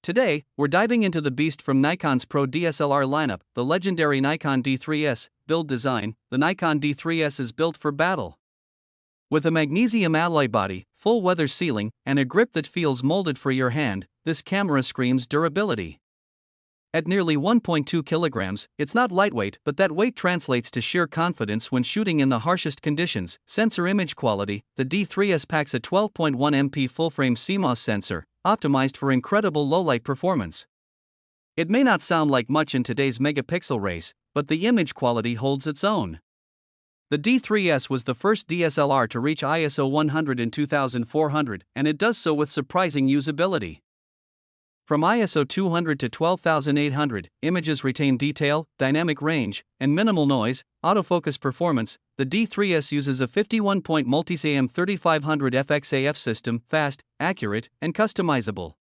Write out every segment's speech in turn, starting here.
Today, we're diving into the beast from Nikon's Pro DSLR lineup, the legendary Nikon D3s. Build design: the Nikon D3s is built for battle. With a magnesium alloy body, full weather sealing, and a grip that feels molded for your hand, this camera screams durability. At nearly 1.2 kilograms, it's not lightweight, but that weight translates to sheer confidence when shooting in the harshest conditions. Sensor image quality: the D3s packs a 12.1 MP full-frame CMOS sensor, optimized for incredible low-light performance. It may not sound like much in today's megapixel race, but the image quality holds its own. The D3s was the first DSLR to reach ISO 100 in 2400, and it does so with surprising usability. From ISO 200 to 12800, images retain detail, dynamic range, and minimal noise. Autofocus performance: the D3s uses a 51-point Multisim 3500 FXAF system, fast, accurate, and customizable.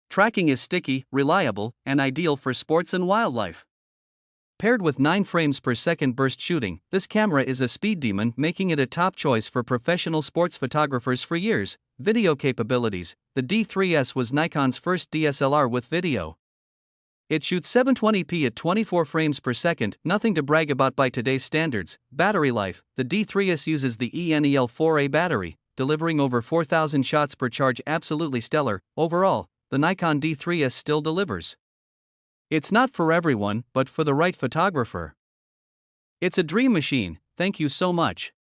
Tracking is sticky, reliable, and ideal for sports and wildlife. Paired with 9 frames per second burst shooting, this camera is a speed demon, making it a top choice for professional sports photographers for years. Video capabilities: the D3s was Nikon's first DSLR with video. It shoots 720p at 24 frames per second, nothing to brag about by today's standards. Battery life: the D3s uses the ENEL4A battery, delivering over 4,000 shots per charge. Absolutely stellar. Overall, the Nikon D3s still delivers. It's not for everyone, but for the right photographer, it's a dream machine. Thank you so much.